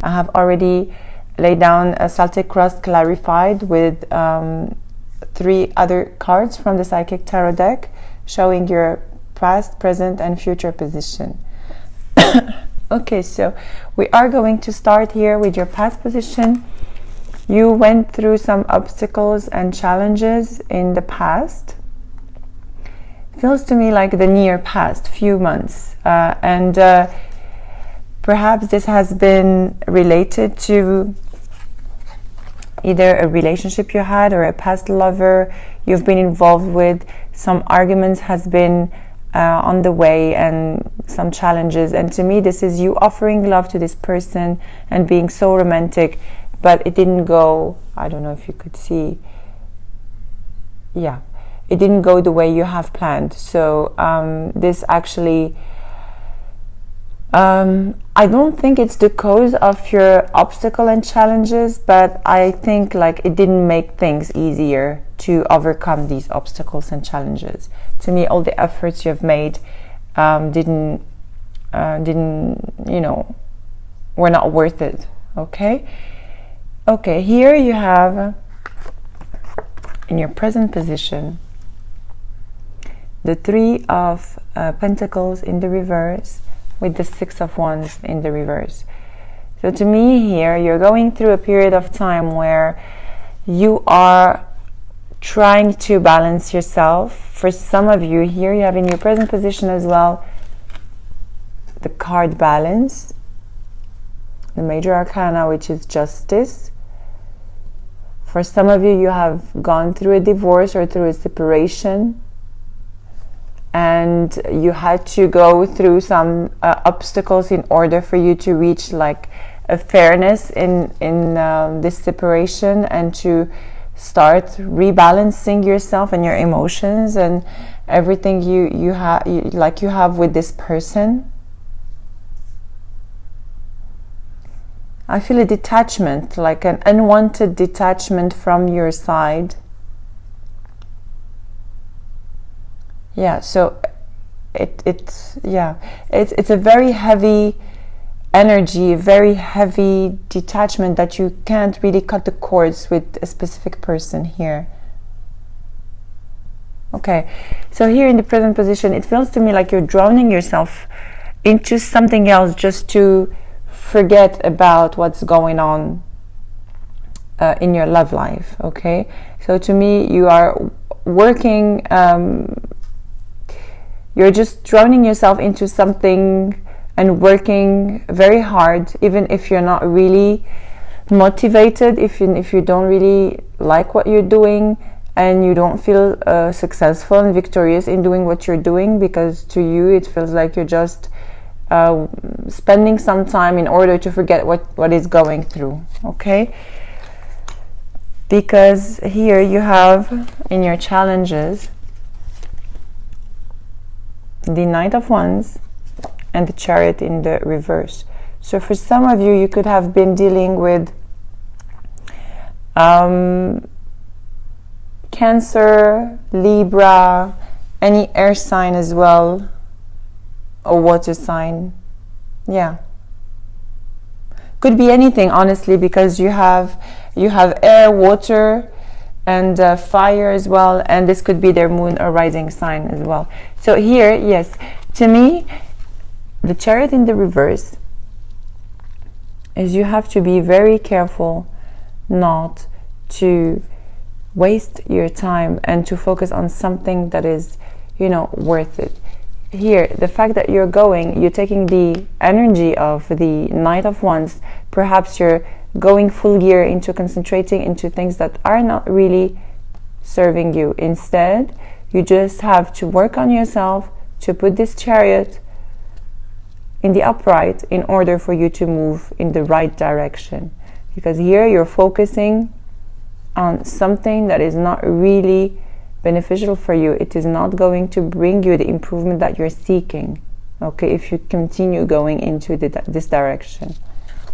I have already laid down a Celtic Cross clarified with 3 other cards from the Psychic Tarot deck showing your past, present and future position. Okay, so we are going to start here with your past position. You went through some obstacles and challenges in the past. Feels to me like the near past, few months, and perhaps this has been related to either a relationship you had or a past lover you've been involved with. Some arguments has been on the way and some challenges, and to me this is you offering love to this person and being so romantic, but it didn't go, I don't know if you could see, yeah, it didn't go the way you have planned. So this actually I don't think it's the cause of your obstacle and challenges, but I think like it didn't make things easier to overcome these obstacles and challenges. To me, all the efforts you've made didn't you know, were not worth it. Okay, here you have in your present position the 3 of Pentacles in the reverse with the 6 of Wands in the reverse. So to me here, you're going through a period of time where you are trying to balance yourself. For some of you here, you have in your present position as well the card Balance, the Major Arcana, which is Justice. For some of you, you have gone through a divorce or through a separation, and you had to go through some obstacles in order for you to reach like a fairness in this separation, and to start rebalancing yourself and your emotions and everything you have with this person. I feel a detachment, like an unwanted detachment from your side. Yeah, so it's a very heavy energy, very heavy detachment that you can't really cut the cords with a specific person here. Okay, so here in the present position, it feels to me like you're drowning yourself into something else just to forget about what's going on in your love life. Okay, so to me, you are working, you're just drowning yourself into something and working very hard, even if you're not really motivated, if you don't really like what you're doing, and you don't feel successful and victorious in doing what you're doing, because to you it feels like you're just spending some time in order to forget what is going through. Okay, because here you have in your challenges the Knight of Wands and the Chariot in the reverse. So for some of you, you could have been dealing with Cancer, Libra, any air sign as well, or water sign. Yeah, could be anything, honestly, because you have air, water and fire as well, and this could be their moon or rising sign as well. So here, yes, to me, the Chariot in the reverse is you have to be very careful not to waste your time and to focus on something that is, you know, worth it. Here, the fact that you're taking the energy of the Knight of Wands, perhaps you're going full gear into concentrating into things that are not really serving you. Instead, you just have to work on yourself to put this Chariot in the upright in order for you to move in the right direction. Because here you're focusing on something that is not really beneficial for you. It is not going to bring you the improvement that you're seeking, okay, if you continue going into this direction.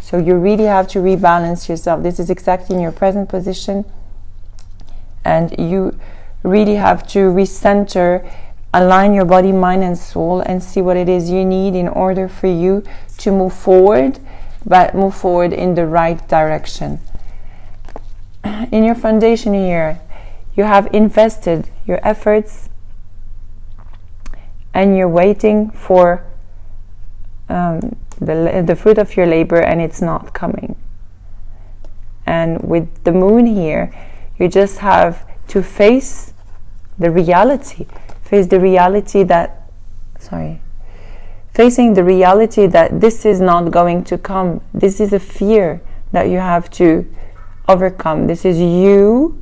So you really have to rebalance yourself. This is exactly in your present position, and you really have to recenter, align your body, mind and soul, and see what it is you need in order for you to move forward but move forward in the right direction. In your foundation here, you have invested your efforts and you're waiting for the fruit of your labor, and it's not coming. And with the moon here, you just have to face the reality. Facing the reality that this is not going to come. This is a fear that you have to overcome. This is you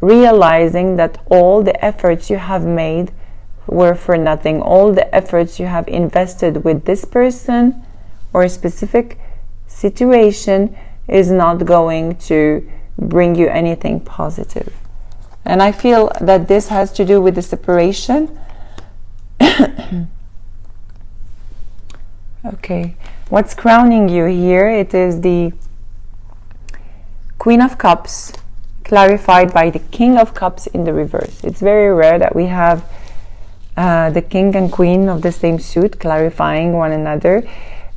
realizing that all the efforts you have made were for nothing. All the efforts you have invested with this person or a specific situation is not going to bring you anything positive. And I feel that this has to do with the separation. Okay, what's crowning you here? It is the Queen of Cups, clarified by the King of Cups in the reverse. It's very rare that we have the King and Queen of the same suit clarifying one another.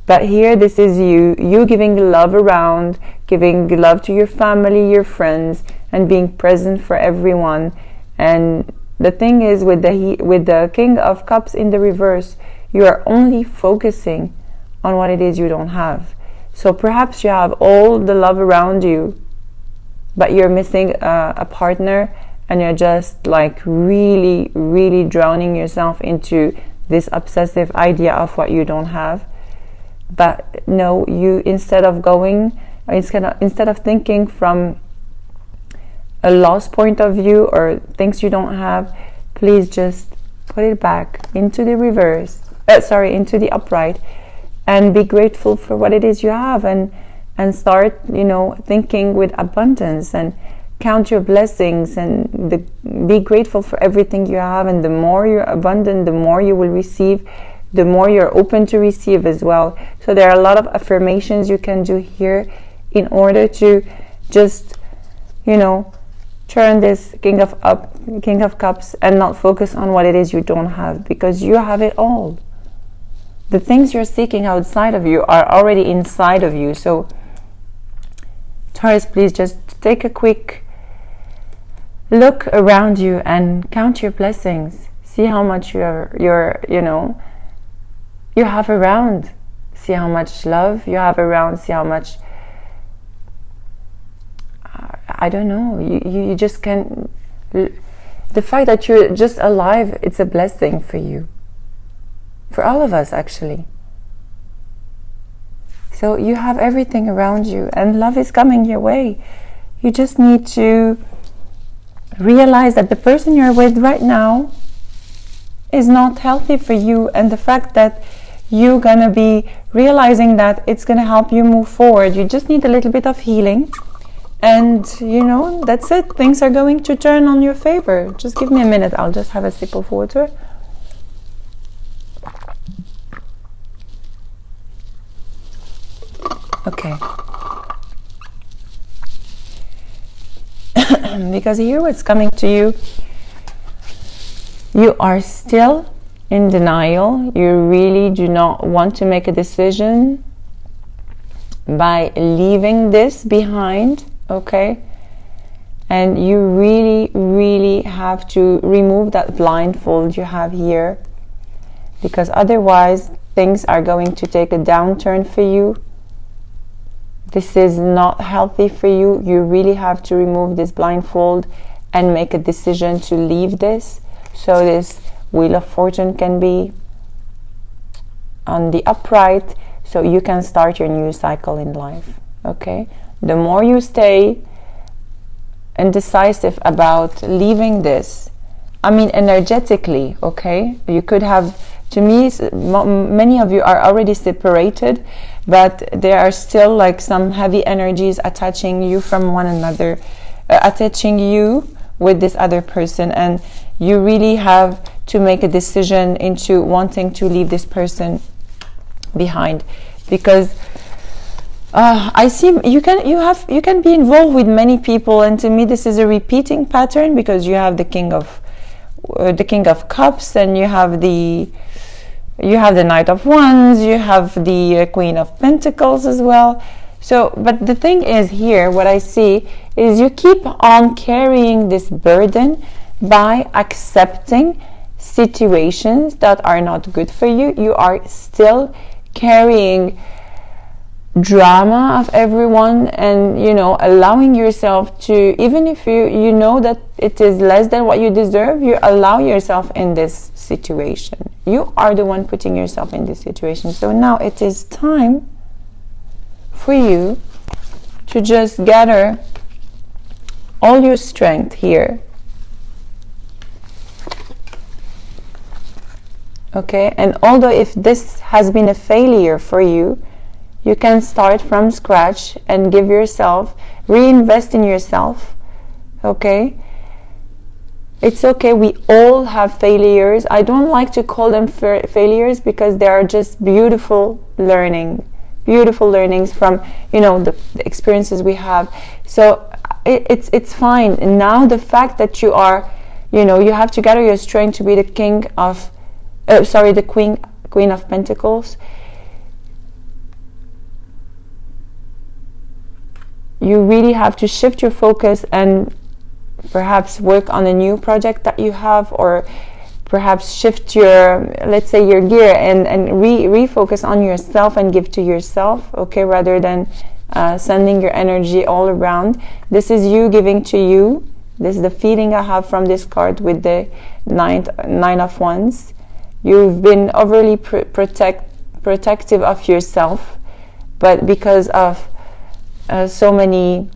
But here, this is you giving love around, giving love to your family, your friends, and being present for everyone. And the thing is, with the King of Cups in the reverse, you are only focusing on what it is you don't have. So perhaps you have all the love around you, but you're missing a partner, and you're just like really, really drowning yourself into this obsessive idea of what you don't have. But no, you instead of thinking from a lost point of view or things you don't have, please just put it back into the reverse, into the upright, and be grateful for what it is you have, and start, thinking with abundance, and count your blessings, and be grateful for everything you have. And the more you're abundant, the more you will receive, the more you're open to receive as well. So there are a lot of affirmations you can do here in order to just, turn this King of Cups and not focus on what it is you don't have, because you have it all. The things you're seeking outside of you are already inside of you. So Taurus, please just take a quick look around you and count your blessings. See how much you have around. See how much love you have around. See how much, I don't know, you just can, the fact that you're just alive, it's a blessing for you. For all of us, actually. So you have everything around you, and love is coming your way. You just need to realize that the person you're with right now is not healthy for you, and the fact that you're gonna be realizing that it's gonna help you move forward. You just need a little bit of healing, and that's it. Things are going to turn on your favor. Just give me a minute. I'll just have a sip of water. Okay. Because here what's coming to you, you are still in denial. You really do not want to make a decision by leaving this behind, okay? And you really, really have to remove that blindfold you have here, because otherwise things are going to take a downturn for you. This is not healthy for you. You really have to remove this blindfold and make a decision to leave this, so this Wheel of Fortune can be on the upright, so you can start your new cycle in life, okay? The more you stay indecisive about leaving this, energetically, okay? You could have, to me, many of you are already separated, but there are still like some heavy energies attaching you from one another, attaching you with this other person, and you really have to make a decision into wanting to leave this person behind, because I see you can be involved with many people, and to me this is a repeating pattern, because you have the King of Cups, and you have the You have the Knight of Wands, you have the Queen of Pentacles as well. So, but the thing is here, what I see is you keep on carrying this burden by accepting situations that are not good for you. You are still carrying drama of everyone, and you know, allowing yourself to, even if you know that it is less than what you deserve, you allow yourself in this situation. You are the one putting yourself in this situation. So now it is time for you to just gather all your strength here. Okay, and although if this has been a failure for you, you can start from scratch and give yourself, reinvest in yourself. Okay, it's okay, we all have failures. I don't like to call them failures, because they are just beautiful learnings from, you know, the experiences we have. So it's fine. And now the fact that you are, you know, you have to gather your strength to be the the Queen of Pentacles. You really have to shift your focus and perhaps work on a new project that you have, or perhaps shift your, let's say, your gear and refocus on yourself and give to yourself, okay, rather than sending your energy all around. This is you giving to you. This is the feeling I have from this card with the Nine of Wands. You've been overly protective of yourself, but because of so many,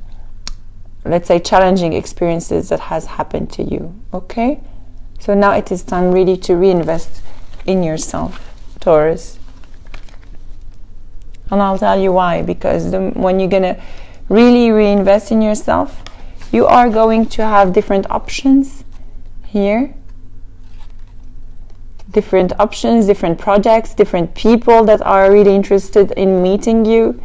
let's say, challenging experiences that has happened to you. Okay, so now it is time really to reinvest in yourself, Taurus. And I'll tell you why. Because when you're gonna really reinvest in yourself, you are going to have different options here. Different options, different projects, different people that are really interested in meeting you.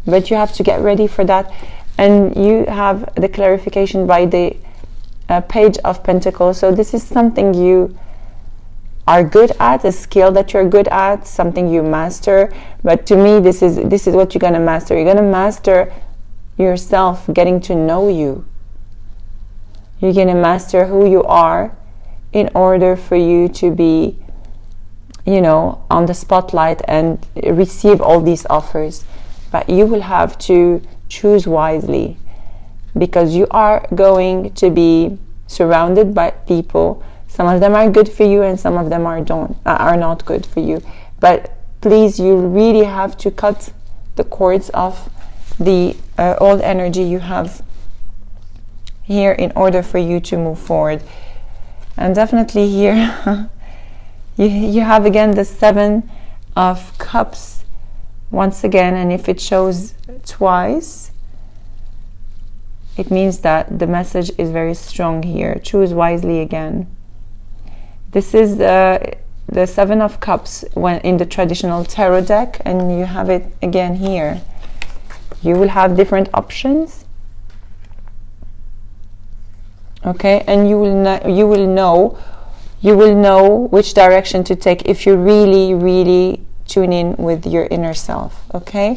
But you have to get ready for that. And you have the clarification by the Page of Pentacles. So this is something you are good at, a skill that you're good at, something you master. But to me, this is what you're going to master. You're going to master yourself, getting to know you. You're going to master who you are in order for you to be, you know, on the spotlight and receive all these offers. But you will have to choose wisely, because you are going to be surrounded by people. Some of them are good for you and some of them are not good for you. But please, you really have to cut the cords of the old energy you have here in order for you to move forward. And definitely here you have again the Seven of Cups once again, and if it shows twice, it means that the message is very strong here. Choose wisely again. This is the Seven of Cups when in the traditional tarot deck, and you have it again here. You will have different options, okay, and you will know which direction to take if you really tune in with your inner self. Okay,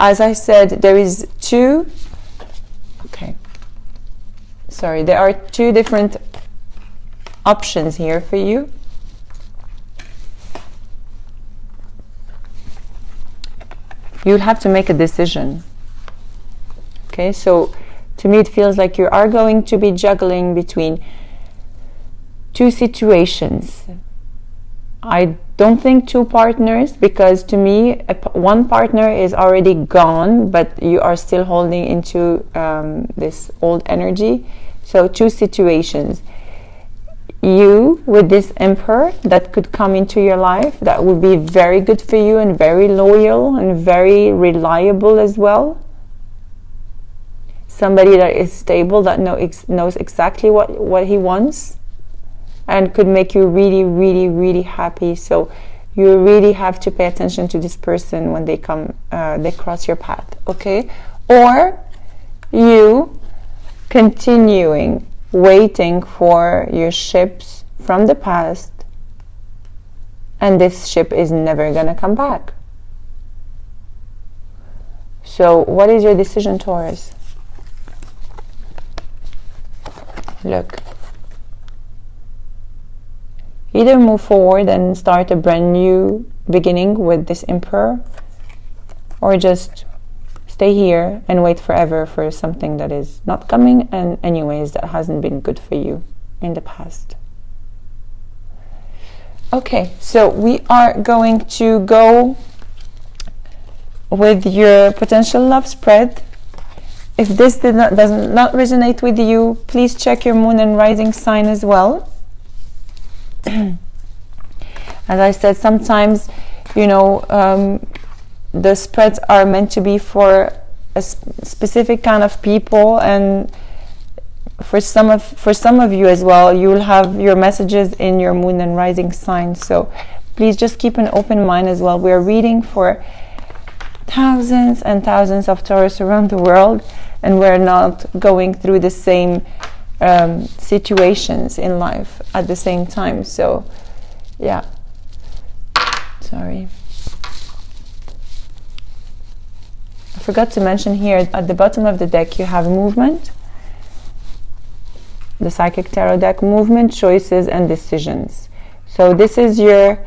as I said, there are two different options here for you. You'll have to make a decision. Okay, so to me it feels like you are going to be juggling between two situations. I don't think two partners, because to me one partner is already gone, but you are still holding into this old energy. So two situations. You with this Emperor that could come into your life, that would be very good for you and very loyal and very reliable as well. Somebody that is stable, that knows exactly what he wants, and could make you really happy. So you really have to pay attention to this person when they cross your path, okay? Or you waiting for your ships from the past and this ship is never gonna come back. So what is your decision, Taurus? Look, either move forward and start a brand new beginning with this Emperor, or just stay here and wait forever for something that is not coming, and anyways that hasn't been good for you in the past. Okay, so we are going to go with your potential love spread. If this does not resonate with you, please check your moon and rising sign as well. As I said, sometimes, you know, the spreads are meant to be for a specific kind of people, and for some of you as well, you will have your messages in your moon and rising sign. So please just keep an open mind as well. We are reading for thousands and thousands of Taurus around the world, and we're not going through the same situations in life at the same time. So yeah, sorry, I forgot to mention here at the bottom of the deck you have movement, the Psychic Tarot deck, movement, choices and decisions. So this is your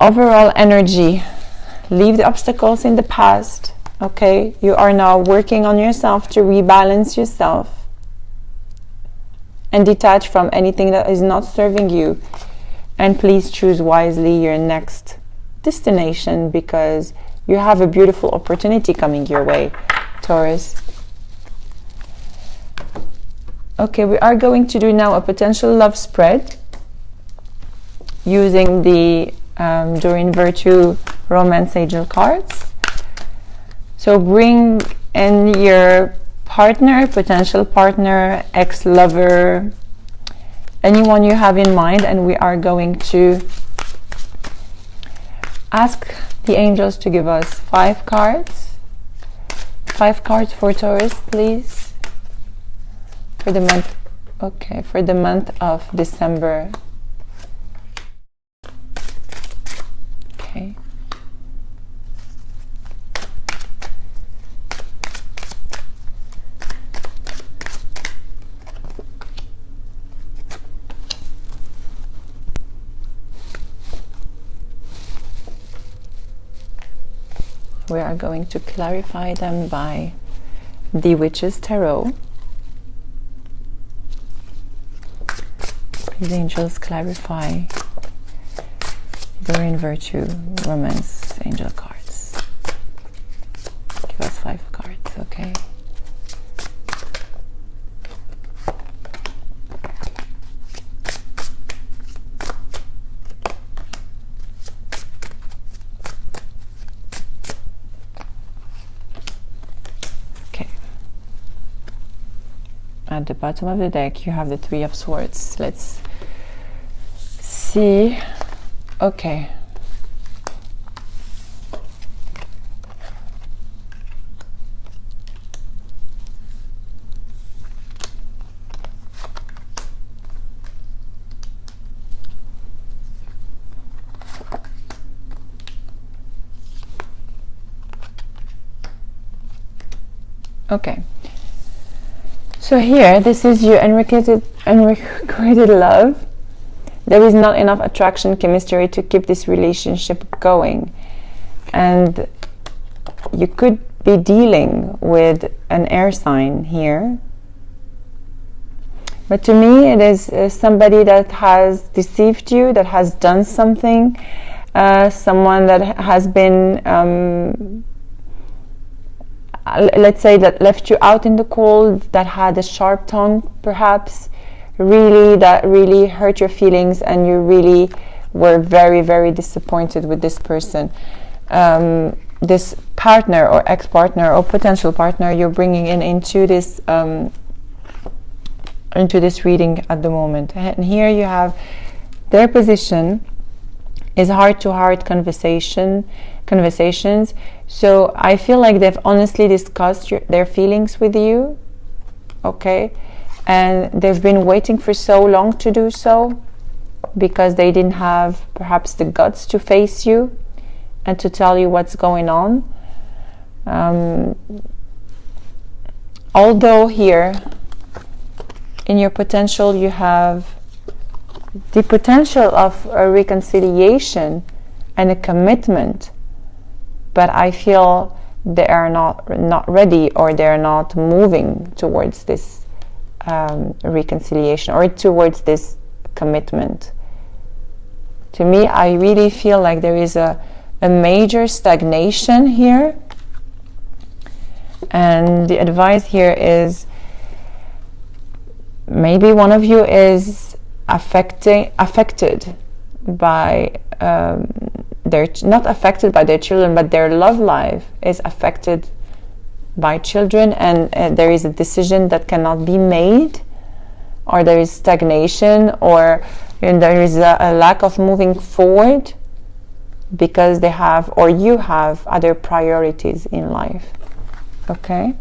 overall energy. Leave the obstacles in the past. Okay, you are now working on yourself to rebalance yourself and detach from anything that is not serving you. And please choose wisely your next destination, because you have a beautiful opportunity coming your way, Taurus. Okay, we are going to do now a potential love spread using the Doreen Virtue Romance Angel cards. So bring in your partner, potential partner, ex-lover, anyone you have in mind, and we are going to ask the angels to give us 5 cards. 5 cards for Taurus, please, for the month. Okay, for the month of December. Okay. We are going to clarify them by the Witch's Tarot. Please, angels, clarify Doreen Virtue Romance Angel cards. Give us 5 cards, okay? At the bottom of the deck you have the 3 of Swords. Let's see. Okay, okay. So here, this is your unrequited love. There is not enough attraction, chemistry to keep this relationship going. And you could be dealing with an air sign here. But to me, it is somebody that has deceived you, that has done something, someone that has been... let's say that left you out in the cold, that had a sharp tongue perhaps, that really hurt your feelings, and you really were very, very disappointed with this person. This partner or ex-partner or potential partner you're bringing into this reading at the moment. And here you have their position is heart-to-heart conversations. So I feel like they've honestly discussed their feelings with you, okay? And they've been waiting for so long to do so. because they didn't have perhaps the guts to face you and to tell you what's going on. Although here in your potential you have the potential of a reconciliation and a commitment, but I feel they are not ready, or they're not moving towards this reconciliation or towards this commitment. To me, I really feel like there is a major stagnation here, and the advice here is maybe one of you is affected by not affected by their children, but their love life is affected by children, and there is a decision that cannot be made, or there is stagnation, or there is a lack of moving forward because they have, or you have, other priorities in life. Okay?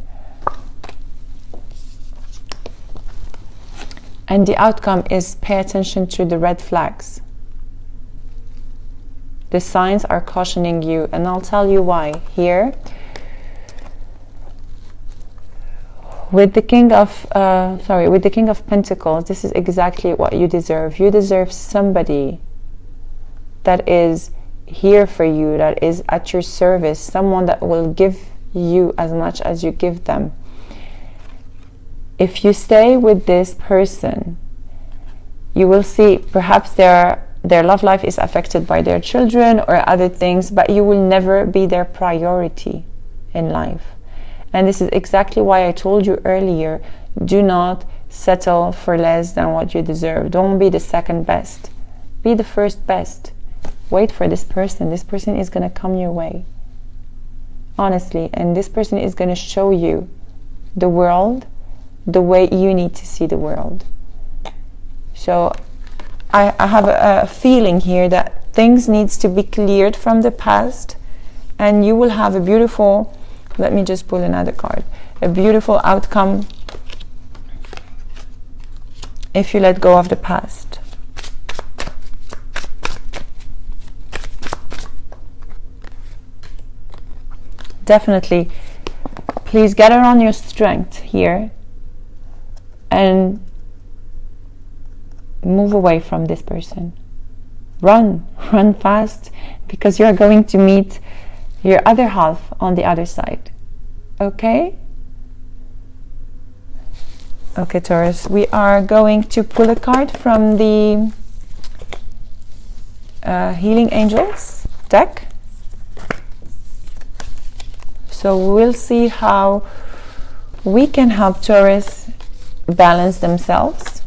And the outcome is pay attention to the red flags. The signs are cautioning you, and I'll tell you why. Here, with the King of Pentacles, this is exactly what you deserve. You deserve somebody that is here for you, that is at your service, someone that will give you as much as you give them. If you stay with this person, you will see perhaps their love life is affected by their children or other things, but you will never be their priority in life. And this is exactly why I told you earlier, do not settle for less than what you deserve. Don't be the second best. Be the first best. Wait for this person. This person is going to come your way. Honestly. And this person is going to show you the world the way you need to see the world. So I have a feeling here that things needs to be cleared from the past, and you will have a beautiful, let me just pull another card, a beautiful outcome if you let go of the past. Definitely, please gather on your strength here and move away from this person. Run fast, because you're going to meet your other half on the other side. Okay? Okay, Taurus, we are going to pull a card from the Healing Angels deck. So we'll see how we can help Taurus balance themselves.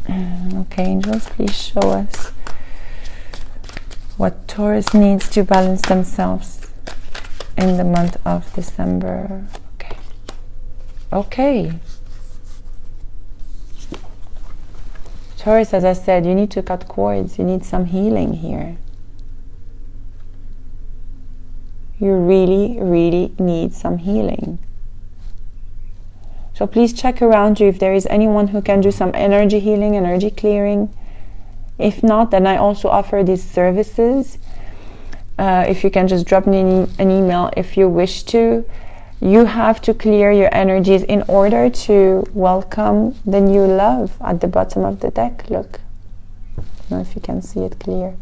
Okay, angels, please show us what Taurus needs to balance themselves in the month of December. Okay. Taurus, as I said, you need to cut cords. You need some healing here. You really, really need some healing. So please check around you if there is anyone who can do some energy healing, energy clearing. If not, then I also offer these services. If you can just drop me an email if you wish to. You have to clear your energies in order to welcome the new love at the bottom of the deck. Look. I don't know if you can see it clear.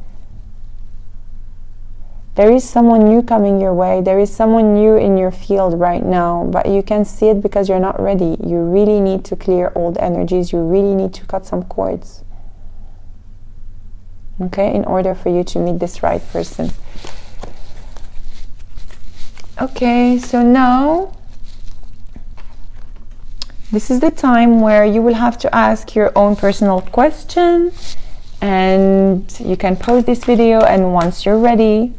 There is someone new coming your way. There is someone new in your field right now, but you can't see it because you're not ready. You really need to clear old energies. You really need to cut some cords. Okay, in order for you to meet this right person. Okay, so now this is the time where you will have to ask your own personal question, and you can pause this video, and once you're ready,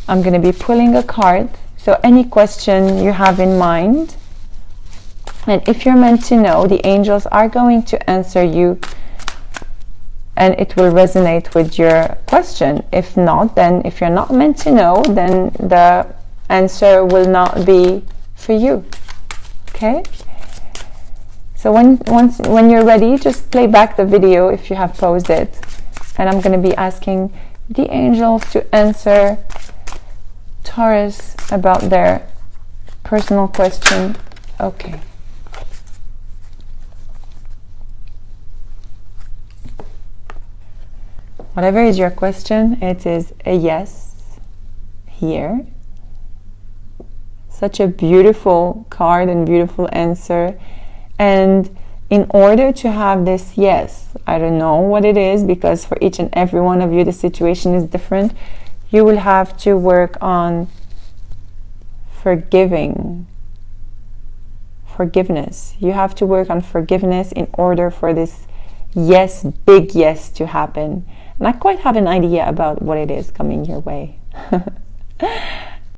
I'm going to be pulling a card. So any question you have in mind, and if you're meant to know, the angels are going to answer you and it will resonate with your question. If not, then if you're not meant to know, then the answer will not be for you. Okay? So So when you're ready, just play back the video if you have paused it. And I'm going to be asking the angels to answer Taurus about their personal question. Okay. Whatever is your question, it is a yes here. Such a beautiful card and beautiful answer. And in order to have this yes, I don't know what it is, because for each and every one of you the situation is different. You will have to work on forgiveness. You have to work on forgiveness in order for this yes, big yes to happen. And I quite have an idea about what it is coming your way.